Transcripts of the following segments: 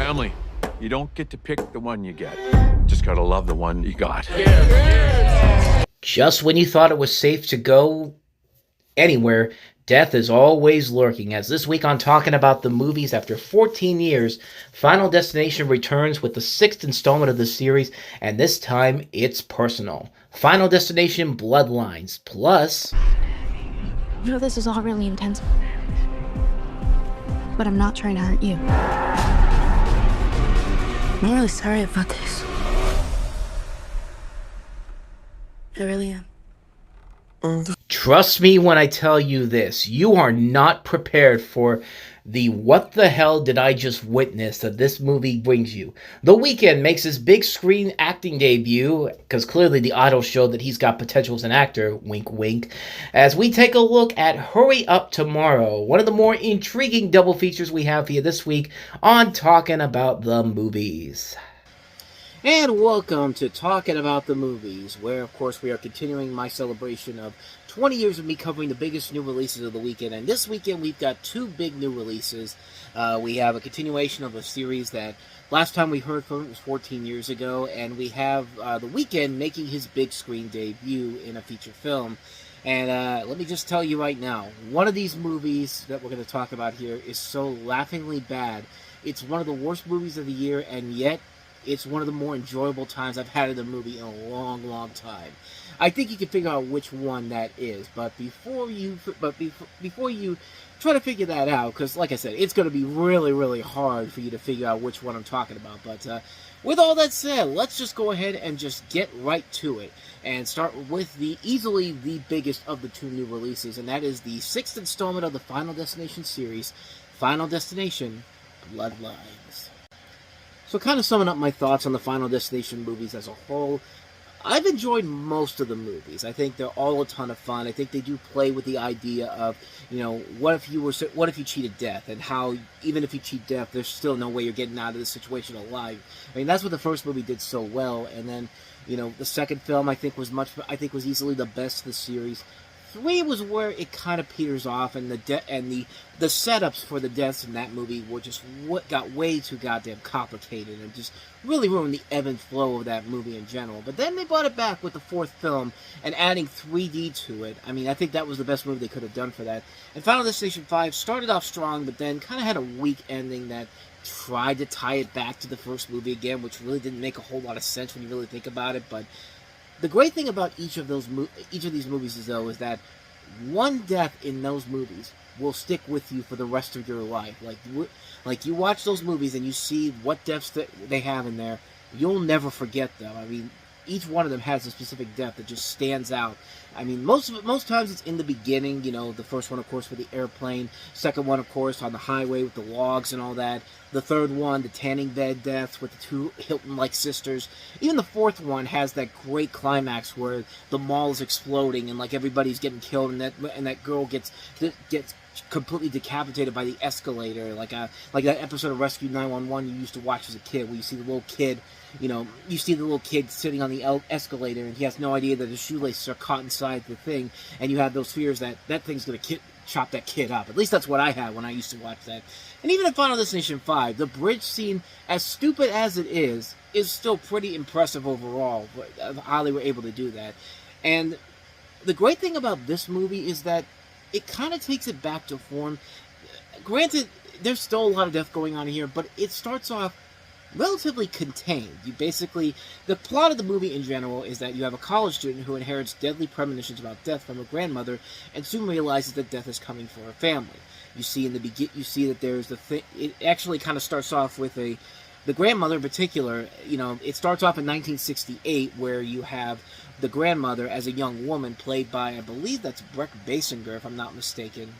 family. You don't get to pick the one you get. Just gotta love the one you got. Just when you thought it was safe to go anywhere, death is always lurking. As this week on Talking About the Movies, after 14 years, Final Destination returns with the 6th installment of the series, and this time it's personal. Final Destination Bloodlines, plus... I know this is all really intense, but I'm not trying to hurt you. I'm really sorry about this. I really am. Trust me when I tell you this, you are not prepared for the what the hell did I just witness that this movie brings you. The Weeknd makes his big screen acting debut, because clearly the Idol showed that he's got potential as an actor, wink wink, as we take a look at Hurry Up Tomorrow, one of the more intriguing double features we have here this week on Talking About the Movies. And welcome to Talking About the Movies, where, of course, we are continuing my celebration of 20 years of me covering the biggest new releases of the weekend. And this weekend, we've got 2 big new releases. We have a continuation of a series that last time we heard from it was 14 years ago. And we have The Weeknd making his big screen debut in a feature film. And let me just tell you right now, one of these movies that we're going to talk about here is so laughingly bad. It's one of the worst movies of the year, and yet it's one of the more enjoyable times I've had in a movie in a long, long time. I think you can figure out which one that is, but before you try to figure that out, because like I said, it's going to be really, really hard for you to figure out which one I'm talking about. But with all that said, let's just go ahead and just get right to it and start with easily the biggest of the 2 new releases, and that is the 6th installment of the Final Destination series, Final Destination Bloodlines. So kind of summing up my thoughts on the Final Destination movies as a whole, I've enjoyed most of the movies. I think they're all a ton of fun. I think they do play with the idea of, what if you cheated death, and how even if you cheat death, there's still no way you're getting out of this situation alive. I mean, that's what the first movie did so well. And then, the second film I think was easily the best of the series. 3 was where it kind of peters off, and the setups for the deaths in that movie were just what got way too goddamn complicated, and just really ruined the ebb and flow of that movie in general. But then they brought it back with the 4th film and adding 3D to it. I mean, I think that was the best movie they could have done for that. And Final Destination 5 started off strong, but then kind of had a weak ending that tried to tie it back to the first movie again, which really didn't make a whole lot of sense when you really think about it. But the great thing about each of these movies is that one death in those movies will stick with you for the rest of your life. Like you watch those movies and you see what deaths that they have in there, you'll never forget them. I mean, each one of them has a specific death that just stands out. I mean, most times it's in the beginning, the first one, of course, with the airplane. Second one, of course, on the highway with the logs and all that. The third one, the tanning bed deaths with the 2 Hilton-like sisters. Even the 4th one has that great climax where the mall is exploding and, like, everybody's getting killed, and that girl gets completely decapitated by the escalator, like that episode of Rescue 911 you used to watch as a kid, where you see the little kid, sitting on the escalator, and he has no idea that his shoelaces are caught inside the thing, and you have those fears that thing's going to chop that kid up. At least that's what I had when I used to watch that. And even in Final Destination 5, the bridge scene, as stupid as it is still pretty impressive overall, how they were able to do that. And the great thing about this movie is that it kind of takes it back to form. Granted, there's still a lot of death going on here, but it starts off relatively contained. The plot of the movie in general is that you have a college student who inherits deadly premonitions about death from her grandmother, and soon realizes that death is coming for her family. You see that there's the thing. It actually kind of starts off with the grandmother in particular. It starts off in 1968, where you have the grandmother as a young woman, played by, I believe that's Brett Basinger, if I'm not mistaken.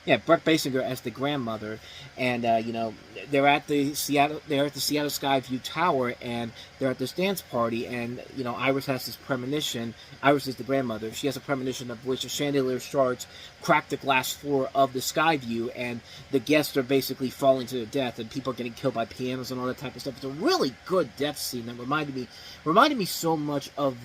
Yeah, Brett Basinger as the grandmother, and they're at the Seattle Skyview Tower, and they're at this dance party, and Iris has this premonition. Iris is the grandmother. She has a premonition of which a chandelier shards crack the glass floor of the Skyview, and the guests are basically falling to their death, and people are getting killed by pianos and all that type of stuff. It's a really good death scene that reminded me so much of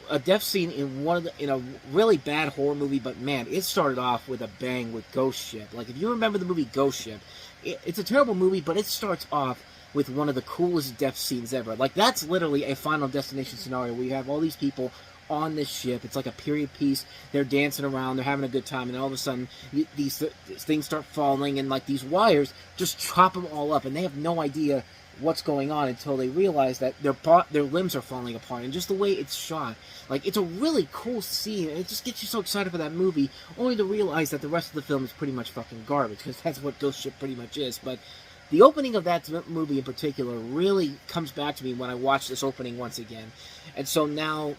a death scene in a really bad horror movie, but man, it started off with a bang with Ghost Ship. Like, if you remember the movie Ghost Ship, it's a terrible movie, but it starts off with one of the coolest death scenes ever. Like, that's literally a Final Destination scenario where you have all these people on this ship. It's like a period piece. They're dancing around. They're having a good time. And all of a sudden, these things start falling. And, like, these wires just chop them all up. And they have no idea what's going on until they realize that their limbs are falling apart. And just the way it's shot. Like, it's a really cool scene. And it just gets you so excited for that movie. Only to realize that the rest of the film is pretty much fucking garbage. Because that's what Ghost Ship pretty much is. But the opening of that movie in particular really comes back to me when I watch this opening once again. And so now,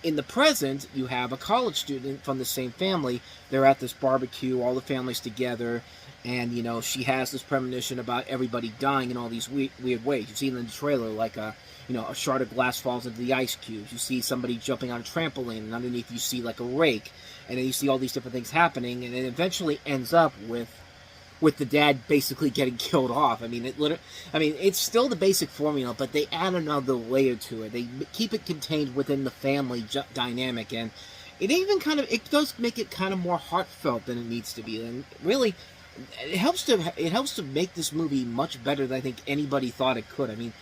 in the present, you have a college student from the same family. They're at this barbecue, all the family's together, and, you know, she has this premonition about everybody dying in all these weird ways. You see in the trailer, like, a shard of glass falls into the ice cubes. You see somebody jumping on a trampoline, and underneath you see, like, a rake. And then you see all these different things happening, and it eventually ends up with the dad basically getting killed off. I mean, it's still the basic formula, but they add another layer to it. They keep it contained within the family dynamic, and it does make it kind of more heartfelt than it needs to be. And really, it helps to make this movie much better than I think anybody thought it could. I mean,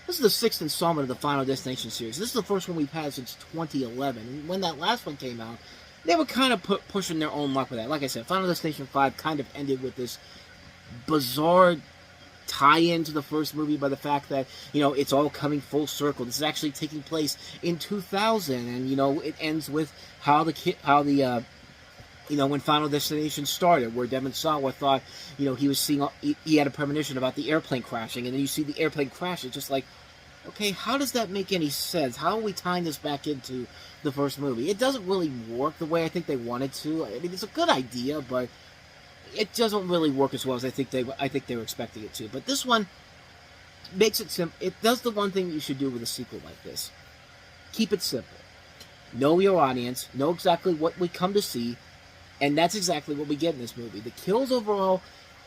this is the 6th installment of the Final Destination series. This is the first one we've had since 2011. And when that last one came out, they were kind of pushing their own luck with that. Like I said, Final Destination 5 kind of ended with this bizarre tie-in to the first movie by the fact that, you know, it's all coming full circle. This is actually taking place in 2000, and, you know, it ends with when Final Destination started, where Devon Sawa thought, you know, he had a premonition about the airplane crashing, and then you see the airplane crash. It's just like, okay, how does that make any sense? How are we tying this back into the first movie? It doesn't really work the way I think they wanted to. I mean, it's a good idea, but it doesn't really work as well as I think they were expecting it to. But this one makes it simple. It does the one thing you should do with a sequel like this. Keep it simple. Know your audience. Know exactly what we come to see. And that's exactly what we get in this movie. The kills overall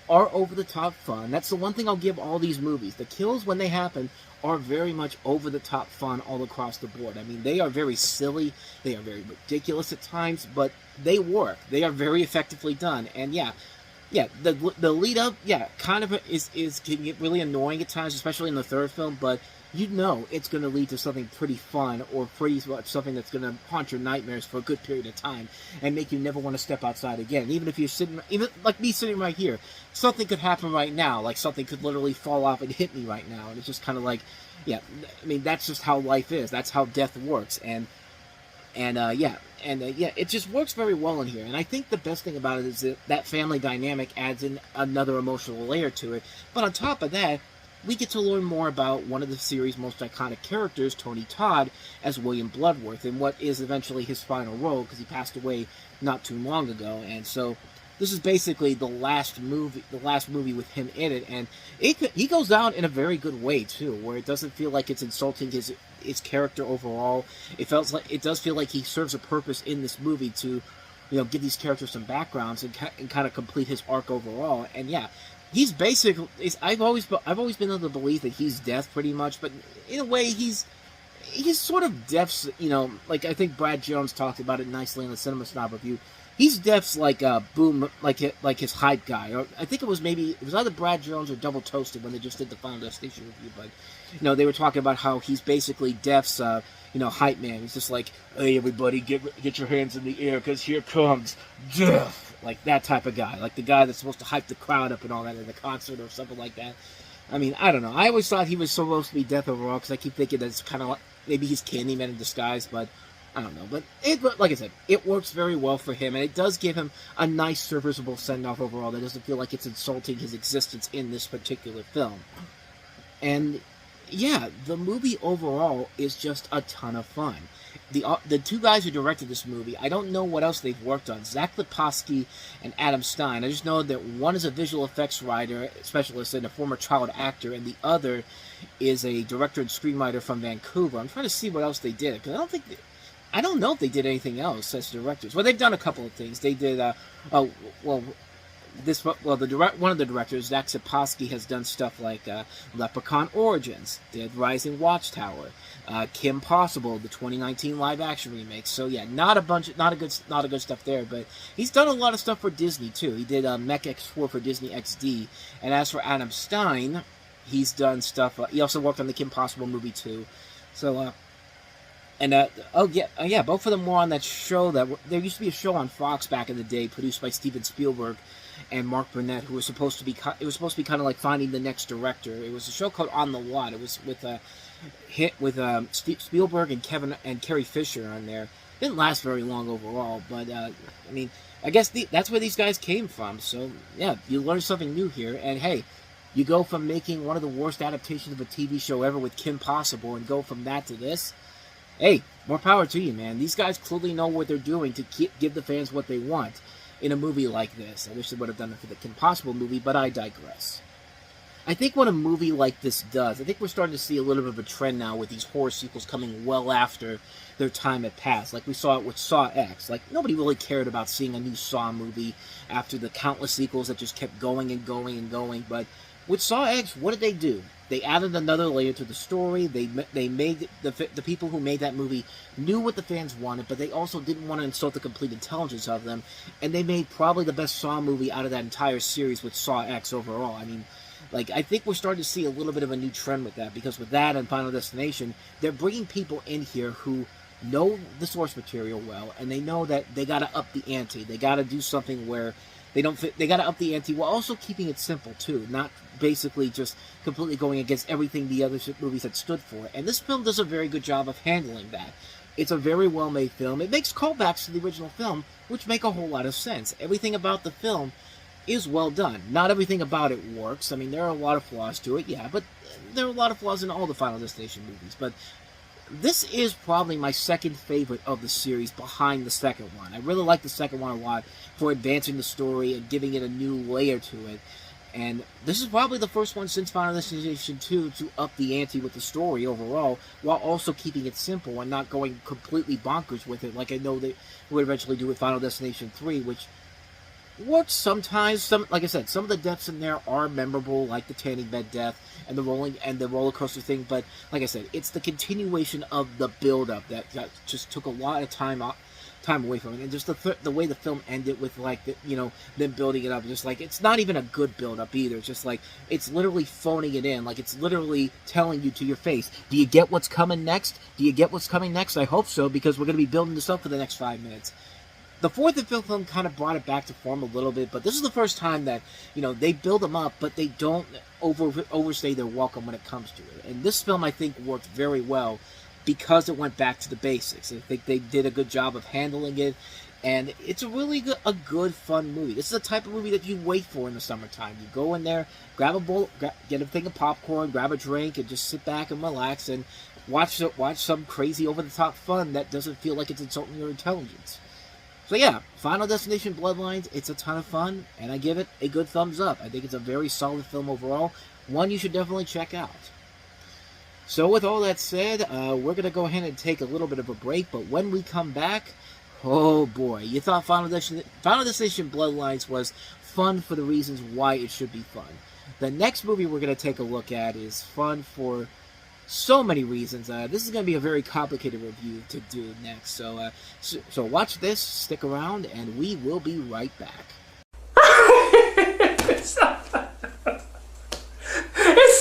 are over-the-top fun. That's the one thing I'll give all these movies. The kills, when they happen, are very much over-the-top fun all across the board. I mean, they are very silly. They are very ridiculous at times, but they work. They are very effectively done. And yeah, the lead-up, kind of can get really annoying at times, especially in the third film, but you know it's going to lead to something pretty fun, or pretty much something that's going to haunt your nightmares for a good period of time and make you never want to step outside again. Even if you're even like me sitting right here, something could happen right now. Like, something could literally fall off and hit me right now, and it's just kind of like, I mean, that's just how life is. That's how death works, and it just works very well in here. And I think the best thing about it is that family dynamic adds in another emotional layer to it. But on top of that, we get to learn more about one of the series' most iconic characters, Tony Todd, as William Bloodworth, and what is eventually his final role, because he passed away not too long ago. And so this is basically the last movie with him in it, and he goes out in a very good way too, where it doesn't feel like it's insulting his character overall. It does feel like he serves a purpose in this movie to, you know, give these characters some backgrounds and kind of complete his arc overall. And he's basically, I've always been of the belief that he's Death pretty much, but in a way he's sort of Death's, you know, like I think Brad Jones talked about it nicely in the Cinema Snob review. He's Death's like boom, like his hype guy, or I think it was either Brad Jones or Double Toasted when they just did the Final Destination review, but you know, they were talking about how he's basically Death's hype man. He's just like, hey everybody, get your hands in the air, because here comes Death. Like that type of guy, like the guy that's supposed to hype the crowd up and all that at a concert or something like that. I mean, I don't know. I always thought he was supposed to be Death overall, because I keep thinking that it's kind of like maybe he's Candyman in disguise, but I don't know. But like I said, it works very well for him, and it does give him a nice, serviceable send-off overall that doesn't feel like it's insulting his existence in this particular film. And yeah, the movie overall is just a ton of fun. The two guys who directed this movie, I don't know what else they've worked on. Zach Lipowski and Adam Stein. I just know that one is a visual effects writer, specialist, and a former child actor, and the other is a director and screenwriter from Vancouver. I'm trying to see what else they did, because I don't know if they did anything else as directors. Well, they've done a couple of things. They did, one of the directors, Zach Sapolsky, has done stuff like Leprechaun Origins, Dead Rising Watchtower, Kim Possible, the 2019 live action remake. So yeah, not a good stuff there. But he's done a lot of stuff for Disney too. He did Mech X4 for Disney XD, and as for Adam Stein, he's done stuff. He also worked on the Kim Possible movie too. So both of them were on that show there used to be a show on Fox back in the day, produced by Steven Spielberg and Mark Burnett, who was supposed to be kind of like finding the next director. It was a show called On the Lot. It was with Spielberg and Carrie Fisher on there. Didn't last very long overall, but I guess that's where these guys came from. So yeah, you learn something new here, and hey, you go from making one of the worst adaptations of a TV show ever with Kim Possible, and go from that to this. Hey, more power to you, man. These guys clearly know what they're doing to give the fans what they want in a movie like this. I wish they would have done it for the Kim Possible movie, but I digress. I think what a movie like this does, I think we're starting to see a little bit of a trend now with these horror sequels coming well after their time had passed. Like we saw it with Saw X. Like, nobody really cared about seeing a new Saw movie after the countless sequels that just kept going and going and going. But with Saw X, what did they do? They added another layer to the story. They made the people who made that movie knew what the fans wanted, but they also didn't want to insult the complete intelligence of them. And they made probably the best Saw movie out of that entire series with Saw X overall. I think we're starting to see a little bit of a new trend with that, because with that and Final Destination, they're bringing people in here who know the source material well, and they know that they got to up the ante. They got to do something where they got to up the ante while also keeping it simple too, not basically just completely going against everything the other movies had stood for. And this film does a very good job of handling that. It's a very well-made film. It makes callbacks to the original film, which make a whole lot of sense. Everything about the film is well done. Not everything about it works. There are a lot of flaws to it, yeah, but there are a lot of flaws in all the Final Destination movies. But this is probably my second favorite of the series, behind the second one. I really like the second one a lot for advancing the story and giving it a new layer to it. And this is probably the first one since Final Destination 2 to up the ante with the story overall, while also keeping it simple and not going completely bonkers with it, like I know they would eventually do with Final Destination 3, which works sometimes. Like I said, some of the deaths in there are memorable, like the tanning bed death and the roller coaster thing. But like I said, it's the continuation of the build-up that just took a lot of time away from it, and just the way the film ended with them building it up. Just like, it's not even a good build-up either. It's just like, it's literally phoning it in. Like, it's literally telling you to your face, do you get what's coming next? Do you get what's coming next? I hope so, because we're going to be building this up for the next 5 minutes. The fourth and fifth film kind of brought it back to form a little bit, but this is the first time that, they build them up, but they don't overstay their welcome when it comes to it. And this film, I think, worked very well because it went back to the basics. I think they did a good job of handling it, and it's a really good, fun movie. This is the type of movie that you wait for in the summertime. You go in there, grab a bowl, get a thing of popcorn, grab a drink, and just sit back and relax and watch some crazy over-the-top fun that doesn't feel like it's insulting your intelligence. So yeah, Final Destination Bloodlines, it's a ton of fun, and I give it a good thumbs up. I think it's a very solid film overall, one you should definitely check out. So with all that said, we're going to go ahead and take a little bit of a break, but when we come back, oh boy, you thought Final Destination Bloodlines was fun for the reasons why it should be fun. The next movie we're going to take a look at is fun for so many reasons. This is going to be a very complicated review to do next. So watch this, stick around, and we will be right back. It's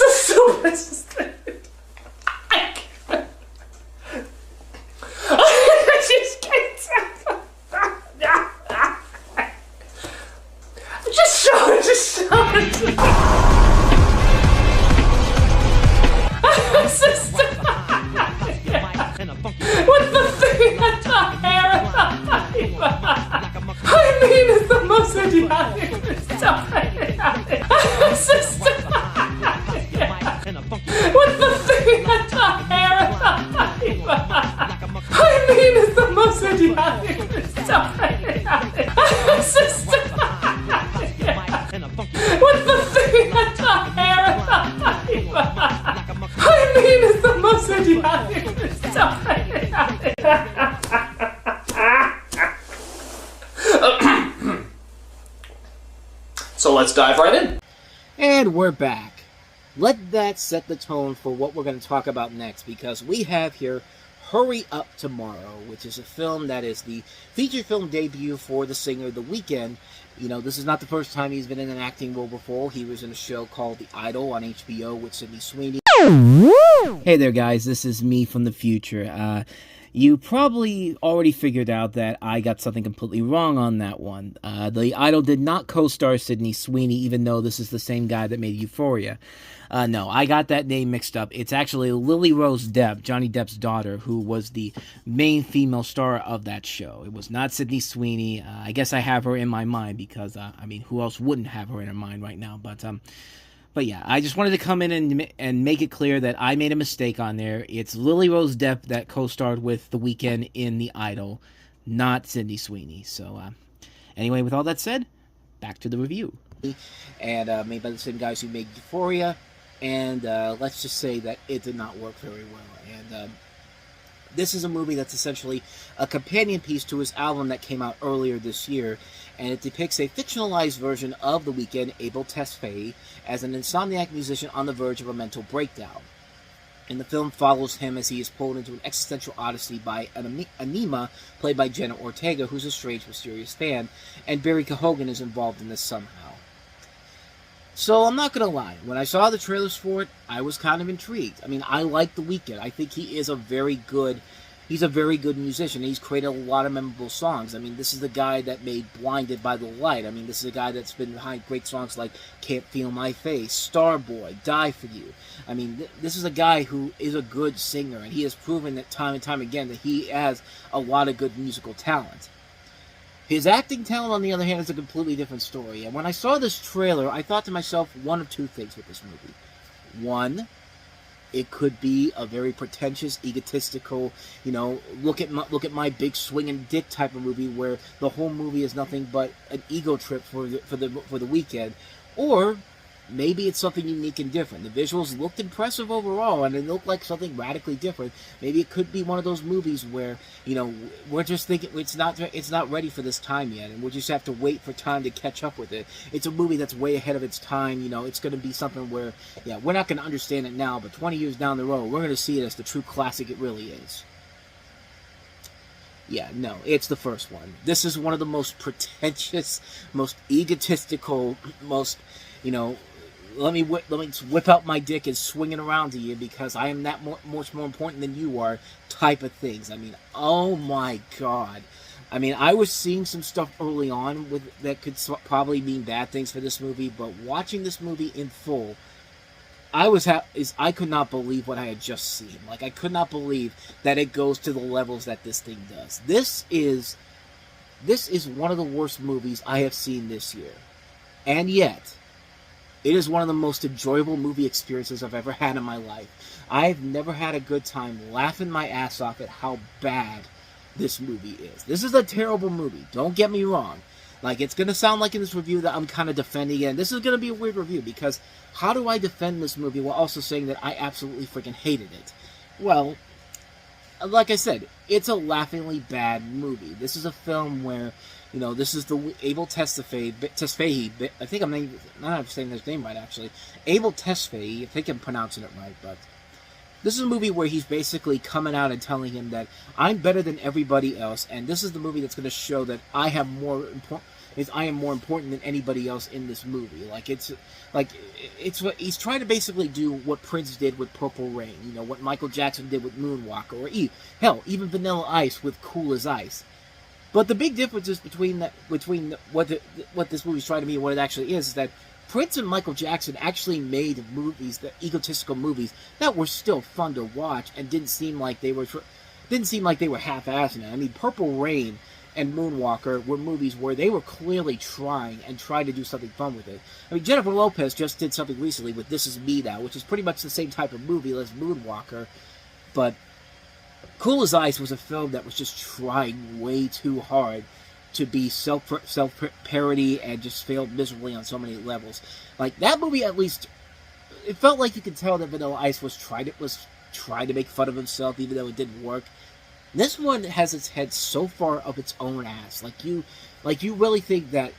the stupidest thing. I just can't. Just show it. With the thing at the hair. I mean, it's the most So let's dive right in. And we're back. Let that set the tone for what we're going to talk about next, because we have here Hurry Up Tomorrow, which is a film that is the feature film debut for the singer The Weeknd. You know, this is not the first time he's been in an acting role before. He was in a show called The Idol on HBO with Sydney Sweeney. Hey there, guys. This is me from the future. You probably already figured out that I got something completely wrong on that one. The Idol did not co-star Sydney Sweeney, even though this is the same guy that made Euphoria. No, I got that name mixed up. It's actually Lily Rose Depp, Johnny Depp's daughter, who was the main female star of that show. It was not Sydney Sweeney. I guess I have her in my mind because, I mean, who else wouldn't have her in her mind right now? But yeah, I just wanted to come in and make it clear that I made a mistake on there. It's Lily Rose Depp that co-starred with The Weeknd in The Idol, not Sydney Sweeney. So, anyway, with all that said, back to the review. And made by the same guys who made Euphoria, and let's just say that it did not work very well. And this is a movie that's essentially a companion piece to his album that came out earlier this year, and it depicts a fictionalized version of The Weeknd, Abel Tesfaye, as an insomniac musician on the verge of a mental breakdown. And the film follows him as he is pulled into an existential odyssey by Anima, played by Jenna Ortega, who's a strange, mysterious fan, and Barry Keoghan is involved in this somehow. So I'm not going to lie, when I saw the trailers for it, I was kind of intrigued. I mean, I like The Weeknd. I think he is a very good musician. He's created a lot of memorable songs. I mean, this is the guy that made Blinded by the Light. I mean, this is a guy that's been behind great songs like Can't Feel My Face, Starboy, Die For You. I mean, this is a guy who is a good singer, and he has proven that time and time again that he has a lot of good musical talent. His acting talent, on the other hand, is a completely different story. And when I saw this trailer, I thought to myself one of two things with this movie. One, it could be a very pretentious, egotistical, you know, look at my big swinging dick type of movie where the whole movie is nothing but an ego trip for the Weeknd, or maybe it's something unique and different. The visuals looked impressive overall, and it looked like something radically different. Maybe it could be one of those movies where, you know, we're just thinking it's not ready for this time yet, and we'll just have to wait for time to catch up with it. It's a movie that's way ahead of its time. You know, it's going to be something where, yeah, we're not going to understand it now, but 20 years down the road, we're going to see it as the true classic it really is. Yeah, no, it's the first one. This is one of the most pretentious, most egotistical, most, you know, let me whip out my dick and swing it around to you because I am that much more important than you are type of things. I mean, oh my God. I mean, I was seeing some stuff early on that could probably mean bad things for this movie, but watching this movie in full, I could not believe what I had just seen. Like, I could not believe that it goes to the levels that this thing does. This is one of the worst movies I have seen this year. And yet, it is one of the most enjoyable movie experiences I've ever had in my life. I've never had a good time laughing my ass off at how bad this movie is. This is a terrible movie. Don't get me wrong. Like, it's going to sound like in this review that I'm kind of defending it. And this is going to be a weird review because how do I defend this movie while also saying that I absolutely freaking hated it? Well, like I said, it's a laughingly bad movie. This is a film where, you know, this is the Abel Tesfaye. I think I'm not saying his name right, actually. Abel Tesfaye, I think I'm pronouncing it right, but this is a movie where he's basically coming out and telling him that I'm better than everybody else, and this is the movie that's going to show that I am more important than anybody else in this movie. It's what he's trying to basically do what Prince did with Purple Rain, you know, what Michael Jackson did with Moonwalker, or hell, even Vanilla Ice with Cool as Ice. But the big difference is between what this movie's trying to be and what it actually is that Prince and Michael Jackson actually made movies, egotistical movies, that were still fun to watch and didn't seem like they were half-assing it. I mean, Purple Rain and Moonwalker were movies where they were clearly trying to do something fun with it. I mean, Jennifer Lopez just did something recently with This Is Me Now, which is pretty much the same type of movie as Moonwalker, but Cool as Ice was a film that was just trying way too hard to be self-parody and just failed miserably on so many levels. Like, that movie, at least, it felt like you could tell that Vanilla Ice was trying to make fun of himself, even though it didn't work. This one has its head so far up its own ass. Like you really think that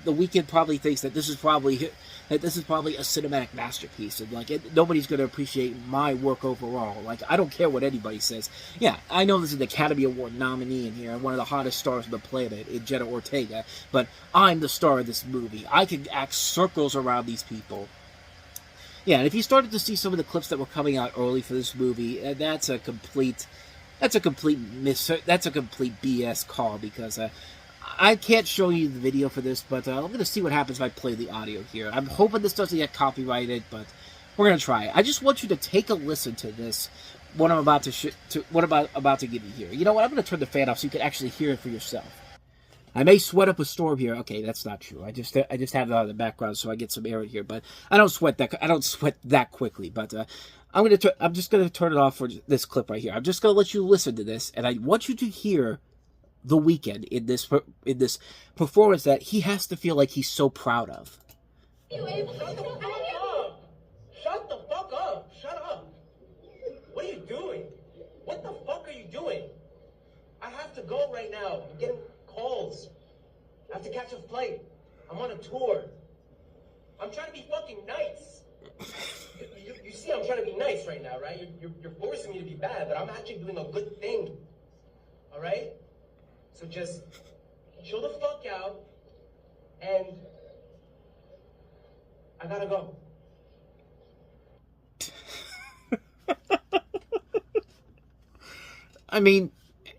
The Weeknd probably thinks that this is probably a cinematic masterpiece, and like nobody's going to appreciate my work overall. Like, I don't care what anybody says. Yeah, I know this is an Academy Award nominee in here, and one of the hottest stars on the planet, in Jenna Ortega, but I'm the star of this movie. I can act circles around these people. Yeah, and if you started to see some of the clips that were coming out early for this movie, that's a complete BS call, because I can't show you the video for this, but I'm going to see what happens if I play the audio here. I'm hoping this doesn't get copyrighted, but we're going to try it. I just want you to take a listen to this, what I'm about to about to give you here. You know what? I'm going to turn the fan off so you can actually hear it for yourself. I may sweat up a storm here. Okay, that's not true. I just have it on in the background so I get some air in here, but I don't sweat that quickly. But I'm just gonna turn it off for this clip right here. I'm just gonna let you listen to this, and I want you to hear The Weeknd in this performance that he has to feel like he's so proud of. Shut the fuck up! Shut up! What are you doing? What the fuck are you doing? I have to go right now. I'm getting calls. I have to catch a flight. I'm on a tour. I'm trying to be fucking nice. You see, I'm trying to be nice right now, right? You're forcing me to be bad, but I'm actually doing a good thing. All right? So just chill the fuck out, and I gotta go. I mean,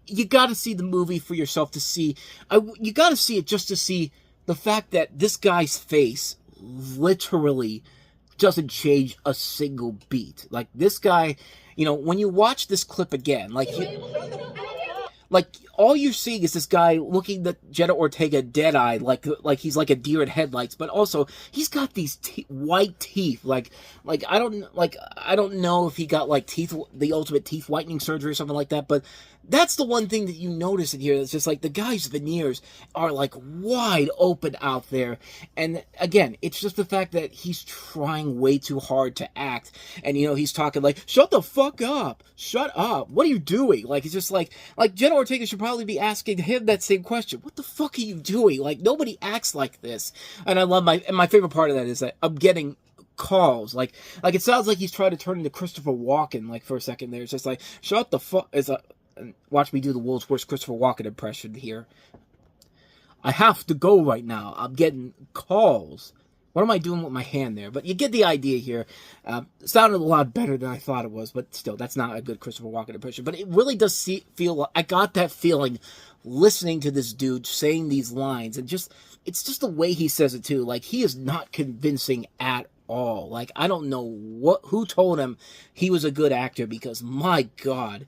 you got to see the movie for yourself to see. You got to see it just to see the fact that this guy's face literally doesn't change a single beat. Like, this guy, you know, when you watch this clip again, like all you're seeing is this guy looking at Jenna Ortega dead-eyed, like he's like a deer in headlights. But also, he's got these white teeth. Like I don't know if he got like the ultimate teeth whitening surgery or something like that. But that's the one thing that you notice in here. It's just like the guy's veneers are like wide open out there. And again, it's just the fact that he's trying way too hard to act. And, you know, he's talking like, shut the fuck up. Shut up. What are you doing? Like, it's just like Jenna Ortega should probably be asking him that same question. What the fuck are you doing? Like, nobody acts like this. And I love my favorite part of that is that I'm getting calls. Like it sounds like he's trying to turn into Christopher Walken, like, for a second there. It's just like, shut the fuck. Watch me do the world's worst Christopher Walken impression here. I have to go right now. I'm getting calls. What am I doing with my hand there? But you get the idea here. It sounded a lot better than I thought it was, but still, that's not a good Christopher Walken impression. But it really does feel. I got that feeling listening to this dude saying these lines, and it's just the way he says it too. Like, he is not convincing at all. Like, I don't know who told him he was a good actor, because my God,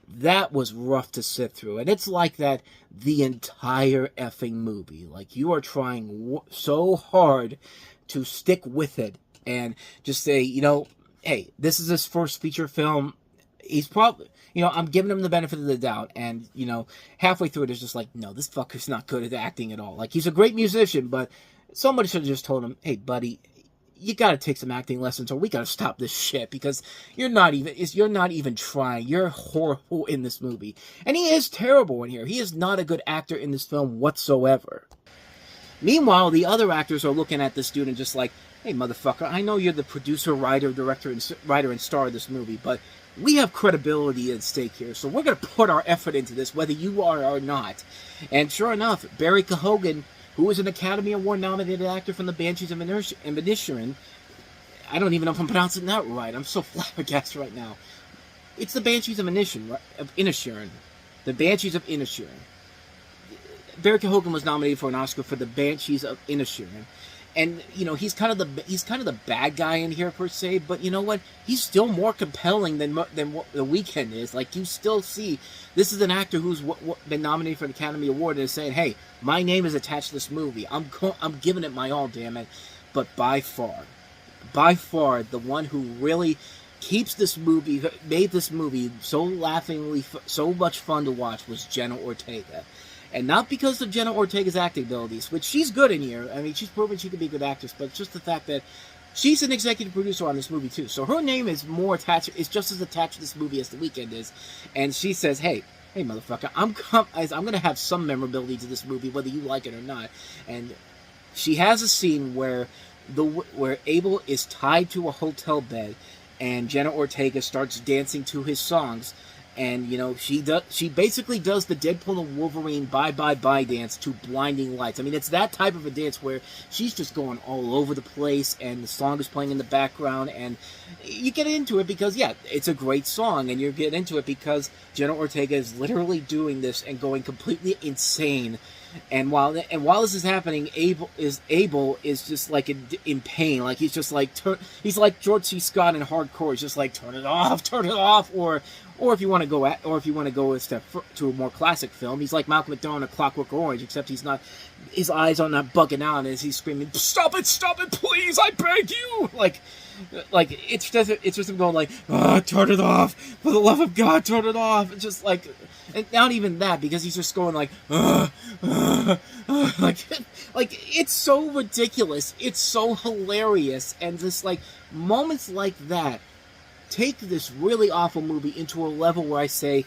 that was rough to sit through. And it's like that the entire effing movie. Like, you are trying so hard to stick with it and just say, you know, hey, this is his first feature film. He's probably, you know, I'm giving him the benefit of the doubt. And, you know, halfway through it, it's just like, no, this fucker's not good at acting at all. Like, he's a great musician, but somebody should have just told him, hey, buddy, you gotta take some acting lessons, or we gotta stop this shit, because you're not even trying. You're horrible in this movie. And he is terrible in here. He is not a good actor in this film whatsoever. Meanwhile, the other actors are looking at this dude and just like, hey, motherfucker, I know you're the producer, writer, director, and star of this movie, but we have credibility at stake here, so we're gonna put our effort into this, whether you are or not. And sure enough, Barry Keoghan, who is an Academy Award-nominated actor from the Banshees of Inisherin. I don't even know if I'm pronouncing that right. I'm so flabbergasted right now. It's the Banshees of Inisherin. The Banshees of Inisherin. Barry Keoghan was nominated for an Oscar for the Banshees of Inisherin. And, you know, he's kind of the bad guy in here, per se, but you know what? He's still more compelling than what The Weeknd is. Like, you still see, this is an actor who's been nominated for an Academy Award and is saying, hey, my name is attached to this movie. I'm giving it my all, damn it. But by far, the one who really keeps this movie, made this movie so much fun to watch was Jenna Ortega. And not because of Jenna Ortega's acting abilities, which she's good in here. I mean, she's proven she can be a good actress, but it's just the fact that she's an executive producer on this movie too. So her name is just as attached to this movie as The Weeknd is. And she says, hey, motherfucker, I'm going to have some memorability to this movie, whether you like it or not. And she has a scene where Abel is tied to a hotel bed, and Jenna Ortega starts dancing to his songs, and she basically does the Deadpool and Wolverine bye bye bye dance to blinding lights. I mean, it's that type of a dance where she's just going all over the place, and the song is playing in the background, and you get into it because it's a great song, and you get into it because Jenna Ortega is literally doing this and going completely insane. And while this is happening, Abel is just like in pain, like he's just like he's like George C. Scott in Hardcore. He's just like turn it off, or if you want to go a step to a more classic film, he's like Malcolm McDowell in A Clockwork Orange, except he's not, his eyes are not bugging out as he's screaming, stop it, please, I beg you, like it's just him going like, turn it off, for the love of God, turn it off. It's just like, and not even that, because he's just going like, like it's so ridiculous, it's so hilarious, and just like moments like that take this really awful movie into a level where I say,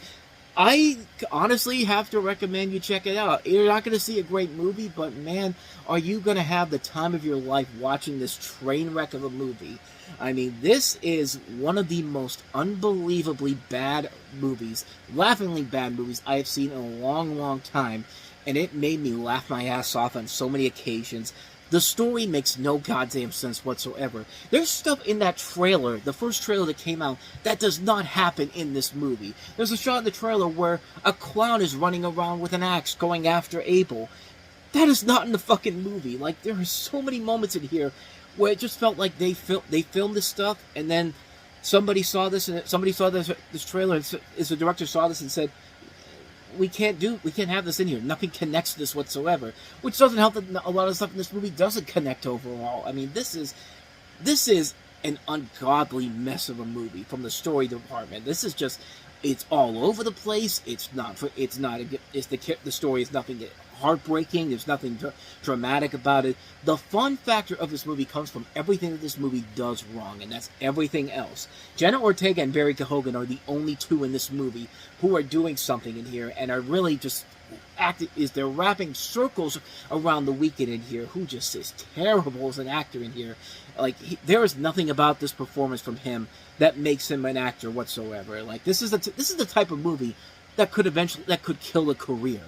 I honestly have to recommend you check it out. You're not going to see a great movie, but man, are you going to have the time of your life watching this train wreck of a movie. I mean, this is one of the most unbelievably bad movies, laughingly bad movies I have seen in a long, long time, and it made me laugh my ass off on so many occasions. The story makes no goddamn sense whatsoever. There's stuff in that trailer, the first trailer that came out, that does not happen in this movie. There's a shot in the trailer where a clown is running around with an axe going after Abel. That is not in the fucking movie. Like, there are so many moments in here where it just felt like they filmed this stuff, and then somebody saw this trailer, and the director saw this and said, we can't have this in here. Nothing connects to this whatsoever. Which doesn't help that a lot of stuff in this movie doesn't connect overall. I mean, this is an ungodly mess of a movie from the story department. This is just, it's all over the place. The story is nothing heartbreaking. There's nothing dramatic about it. The fun factor of this movie comes from everything that this movie does wrong, and that's everything else. Jenna Ortega and Barry Keoghan are the only two in this movie who are doing something in here and are really just they're wrapping circles around the Weeknd in here, who just is terrible as an actor in here. Like, there is nothing about this performance from him that makes him an actor whatsoever. Like, this is the type of movie that could kill a career.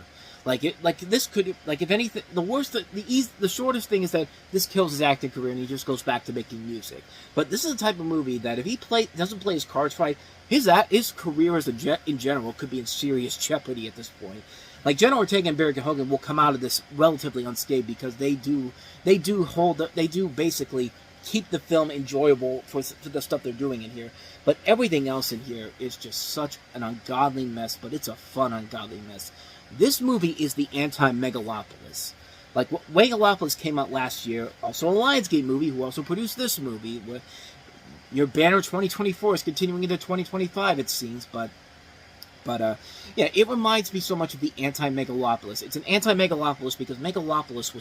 If anything, the shortest thing is that this kills his acting career and he just goes back to making music. But this is the type of movie that if he doesn't play his cards right, his career in general could be in serious jeopardy at this point. Like, Jenna Ortega and Barry Keoghan will come out of this relatively unscathed because they do basically keep the film enjoyable for the stuff they're doing in here. But everything else in here is just such an ungodly mess, but it's a fun ungodly mess. This movie is the anti-Megalopolis. Like, Megalopolis came out last year, also a Lionsgate movie, who also produced this movie. Your banner 2024 is continuing into 2025, it seems, but it reminds me so much of the anti-Megalopolis. It's an anti-Megalopolis because Megalopolis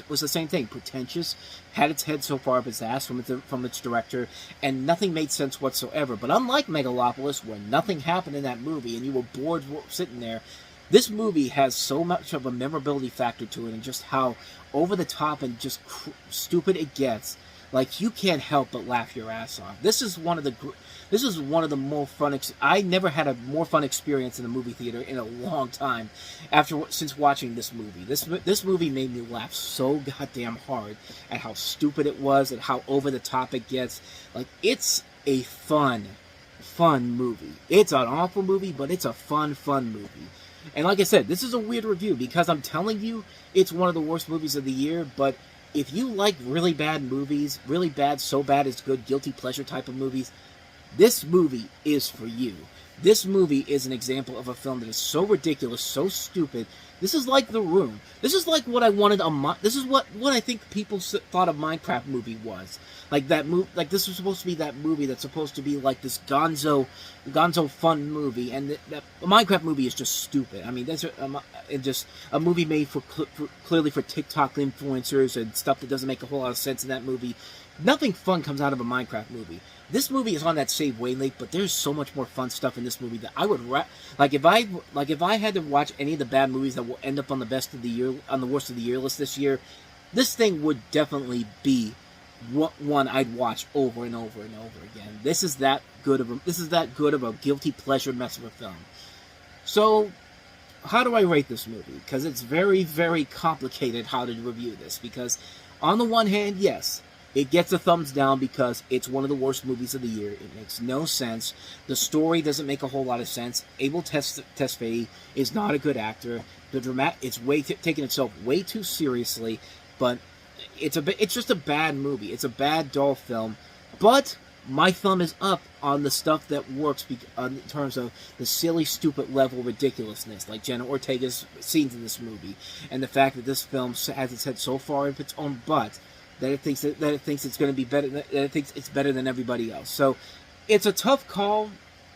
was the same thing, pretentious, had its head so far up its ass from its director, and nothing made sense whatsoever. But unlike Megalopolis, where nothing happened in that movie and you were bored sitting there, this movie has so much of a memorability factor to it, and just how over the top and just stupid it gets. Like, you can't help but laugh your ass off. This is one of the more fun. I never had a more fun experience in a movie theater in a long time since watching this movie. This movie made me laugh so goddamn hard at how stupid it was and how over the top it gets. Like, it's a fun movie. It's an awful movie, but it's a fun movie. And like I said, this is a weird review because I'm telling you it's one of the worst movies of the year, but if you like really bad movies, really bad, so bad it's good, guilty pleasure type of movies, this movie is for you. This movie is an example of a film that is so ridiculous, so stupid. This is like The Room. This is like what I wanted this is what I think people thought a Minecraft movie was. Like that this was supposed to be that movie that's supposed to be like this gonzo fun movie, and the Minecraft movie is just stupid. I mean, that's just a movie made clearly for TikTok influencers and stuff that doesn't make a whole lot of sense in that movie. Nothing fun comes out of a Minecraft movie. This movie is on that same wavelength, but there's so much more fun stuff in this movie that I would if I had to watch any of the bad movies that will end up on the worst of the year list this year, this thing would definitely be one I'd watch over and over and over again. This is that good of a guilty pleasure mess of a film. So, how do I rate this movie? Because it's very, very complicated how to review this. Because, on the one hand, yes, it gets a thumbs down because it's one of the worst movies of the year. It makes no sense. The story doesn't make a whole lot of sense. Abel Tesfaye is not a good actor. It's taking itself way too seriously, but it's just a bad movie. It's a bad, dull film. But my thumb is up on the stuff that works in terms of the silly, stupid level ridiculousness, like Jenna Ortega's scenes in this movie, and the fact that this film has its head so far in its own butt that it thinks it's going to be better. That it thinks it's better than everybody else. So it's a tough call.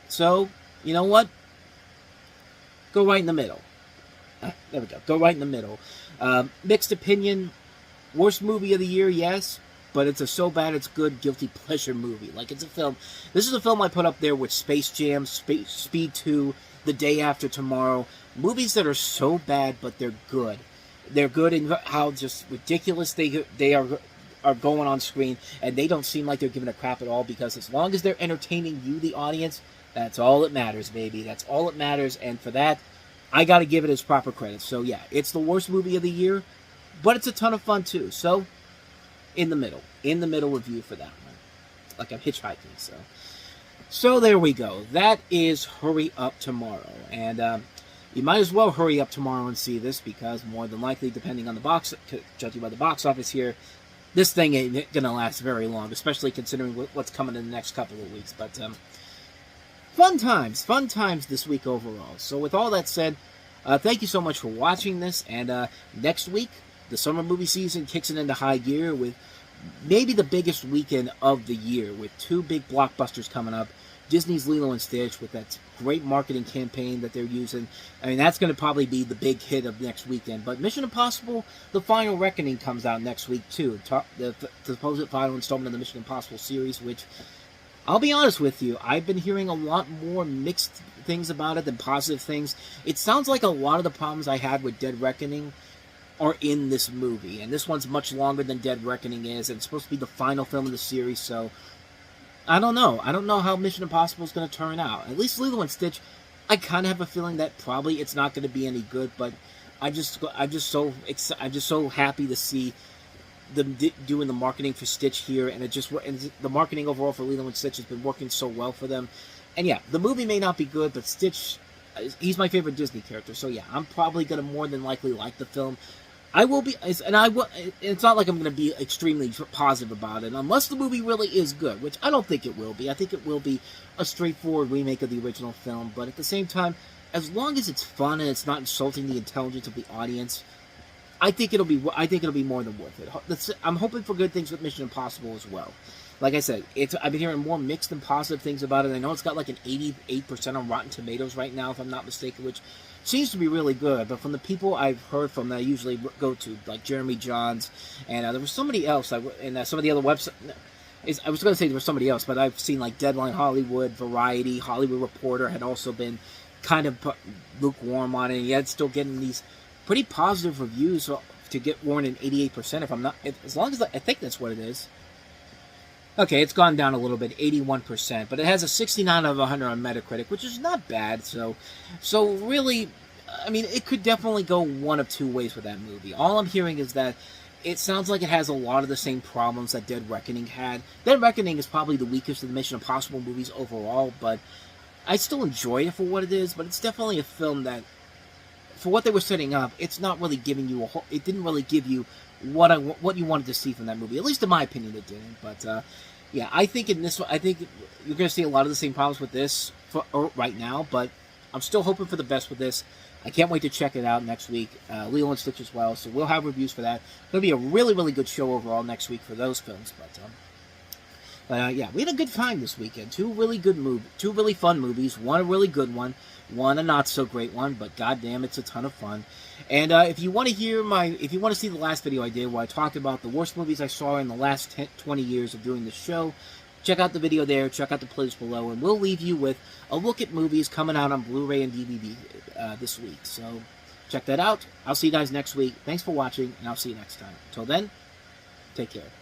So you know what? Go right in the middle. There we go. Go right in the middle. Mixed opinion. Worst movie of the year, yes. But it's a so bad it's good guilty pleasure movie. Like, it's a film. This is a film I put up there with Space Jam, Speed 2, The Day After Tomorrow. Movies that are so bad, but they're good. They're good in how just ridiculous they are going on screen, and they don't seem like they're giving a crap at all, because as long as they're entertaining you, the audience, that's all that matters, baby. That's all that matters, and for that, I gotta give it its proper credit. So yeah, it's the worst movie of the year, but it's a ton of fun too. So, in the middle review for that one. Like I'm hitchhiking, so there we go. That is Hurry Up Tomorrow, and you might as well hurry up tomorrow and see this, because more than likely, depending on judging by the box office here, this thing ain't gonna last very long, especially considering what's coming in the next couple of weeks. But fun times this week overall. So with all that said, thank you so much for watching this, and next week, the summer movie season kicks it into high gear with maybe the biggest weekend of the year, with two big blockbusters coming up. Disney's Lilo and Stitch, with that great marketing campaign that they're using. I mean, that's going to probably be the big hit of next weekend. But Mission Impossible, The Final Reckoning comes out next week, too. The supposed final installment of the Mission Impossible series, which, I'll be honest with you, I've been hearing a lot more mixed things about it than positive things. It sounds like a lot of the problems I had with Dead Reckoning are in this movie. And this one's much longer than Dead Reckoning is, and it's supposed to be the final film of the series, so I don't know. I don't know how Mission Impossible is going to turn out. At least Lilo and Stitch, I kind of have a feeling that probably it's not going to be any good. But I'm just so happy to see them doing the marketing for Stitch here, and the marketing overall for Lilo and Stitch has been working so well for them. And yeah, the movie may not be good, but Stitch, he's my favorite Disney character. So yeah, I'm probably going to more than likely like the film. I will be, and I will. It's not like I'm going to be extremely positive about it, unless the movie really is good, which I don't think it will be. I think it will be a straightforward remake of the original film, but at the same time, as long as it's fun and it's not insulting the intelligence of the audience, I think it'll be more than worth it. I'm hoping for good things with Mission Impossible as well. Like I said, I've been hearing more mixed than positive things about it. I know it's got like an 88% on Rotten Tomatoes right now, if I'm not mistaken, which seems to be really good. But from the people I've heard from that I usually go to, like Jeremy Johns, and there was somebody else, and some of the other websites. I was going to say there was somebody else, but I've seen like Deadline Hollywood, Variety, Hollywood Reporter had also been kind of lukewarm on it. And yet still getting these pretty positive reviews to get warned in 88%. As long as I think that's what it is. Okay, it's gone down a little bit, 81%, but it has a 69 out of 100 on Metacritic, which is not bad. So really, I mean, it could definitely go one of two ways with that movie. All I'm hearing is that it sounds like it has a lot of the same problems that Dead Reckoning had. Dead Reckoning is probably the weakest of the Mission Impossible movies overall, but I still enjoy it for what it is. But it's definitely a film that, for what they were setting up, it's not really giving you it didn't really give you what you wanted to see from that movie. At least in my opinion, it didn't. But yeah, I think in this one, I think you're going to see a lot of the same problems with this right now. But I'm still hoping for the best with this. I can't wait to check it out next week. Lilo and Stitch as well. So we'll have reviews for that. It's going to be a really, really good show overall next week for those films. But yeah, we had a good time this weekend. Two really fun movies. One a really good one. One a not so great one, but goddamn, it's a ton of fun. And if you want to see the last video I did where I talked about the worst movies I saw in the last 20 years of doing this show, check out the video there, check out the playlist below, and we'll leave you with a look at movies coming out on Blu-ray and DVD this week. So, check that out. I'll see you guys next week. Thanks for watching, and I'll see you next time. Until then, take care.